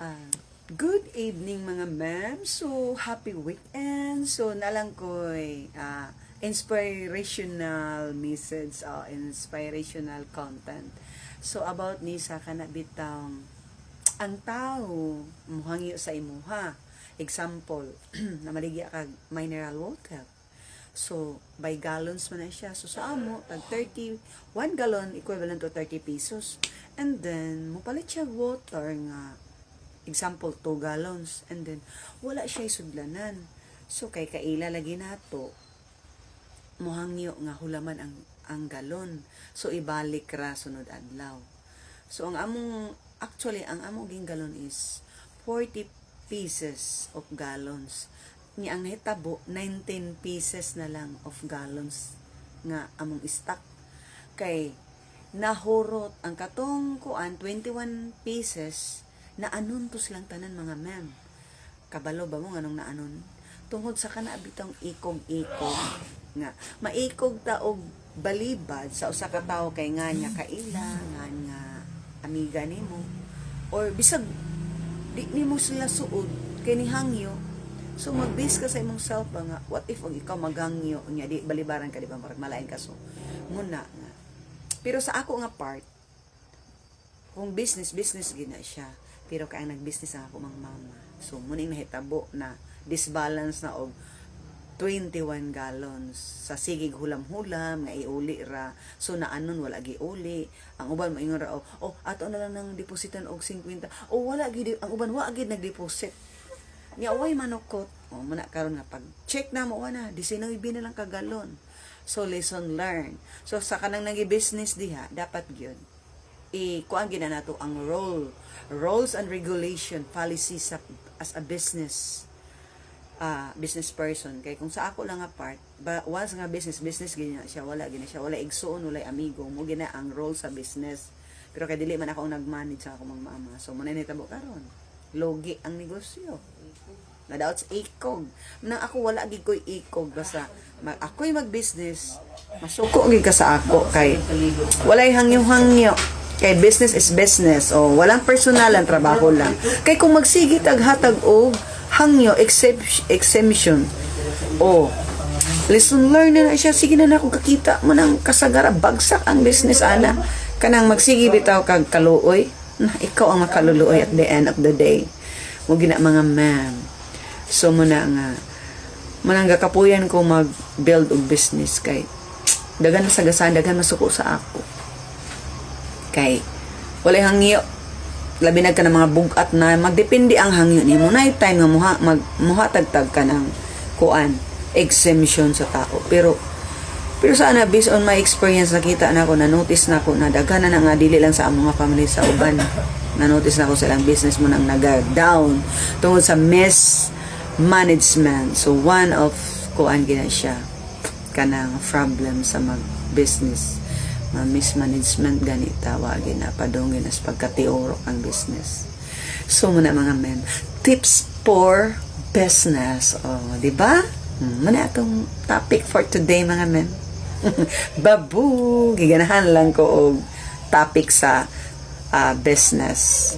Ah, Good evening mga ma'am. So, happy weekend. So, nalang ko'y inspirational message o inspirational content. So, about ni sa kanabitang ang tao muhangyo sa imuha. Example, na maligya kag mineral water. So, by gallons man na siya. So, sa amo, tag 30, 1 gallon equivalent to 30 pesos. And then, mupalit siya water nga example 2 gallons and then wala siya sudlanan, so kay kaila lagi nato mohangyo nga hulaman ang galon, so ibalik ra sunod adlaw. So ang among ging galon is 40 pieces of gallons, ni ang hitabo 19 pieces na lang of gallons nga among stock, kay nahurot ang katong kuan 21 pieces na anon to silang tanan mga ma'am. Kabalo ba mo nganong naanon? Tungod sa kana bitong ikog-ikog nga maikog ta og balibad sa usa ka tawo kay nga nya kaila nga amiga nimo or bisag di nimo sila suod kay ni hangyo. So magbis ka sa imong self ba nga what if og ikaw maghangyo nya di balibaran ka, di ba, marag malain ka, so muna nga. Pero sa ako nga part, kung business gina siya, pero kaya nag-business ako mga mama. So, muning nahitabo na disbalance na og 21 gallons. Sa sigig hulam-hulam, nga iuli ra. So, naanon, wala giuli. Ang uban, maingon ra, ato na lang nang depositan og 50. Wala gid, ang uban, wala gid nag-deposit. Niya, way manukot. Muna karon nga, pag check na mo, na, 19 na lang ka galon. So, lesson learned. So, sa kanang nag-business diha, dapat yun. Kuan gina nato ang rules and regulation policy as a business person. Kay kung sa ako lang nga part, once nga business gina siya, wala igsoon, wala amigo mo gina ang role sa business. Pero kay dili man ako nag-manage sa ako mga mama, so muna nitabo karon logi ang negosyo na daot sa ikog nang ako wala gid koy ikog, basta ako'y mag-business masuko gid ka sa ako, kay walay hangyo kay business is business, walang personalan, trabaho lang. Kay kung magsigi taghatag og hangyo exemption, lesson learned na siya, sige na akong kakita mo nang kasagara, bagsak ang business ana, kanang magsigi bitaw kag kaluoy, na ikaw ang makaluluoy at the end of the day mo gina mga ma'am. So muna nga manang gakapuyan ko mag-build og business, kay dagan sagasan, dagan masuko sa ako, kay walay hangyo, labi na ka ng mga bugat na magdepende ang hangyo nimo, na time nga muhatagtag ka ng kuan exemption sa tao. Pero sana based on my experience, nakita na ako, na-notice na ako na daghan na nga dili lang sa among mga family, sa uban na-notice na ako silang business mo nang naga-down tungod sa mismanagement. So one of kuan gina siya kanang problem sa mag-business, mismanagement gani tawagin na padungin as pagkatiorok ang business. So muna mga men, tips for business, di ba? Muna atong topic for today mga men. Babu, giganahan lang ko og topic sa business.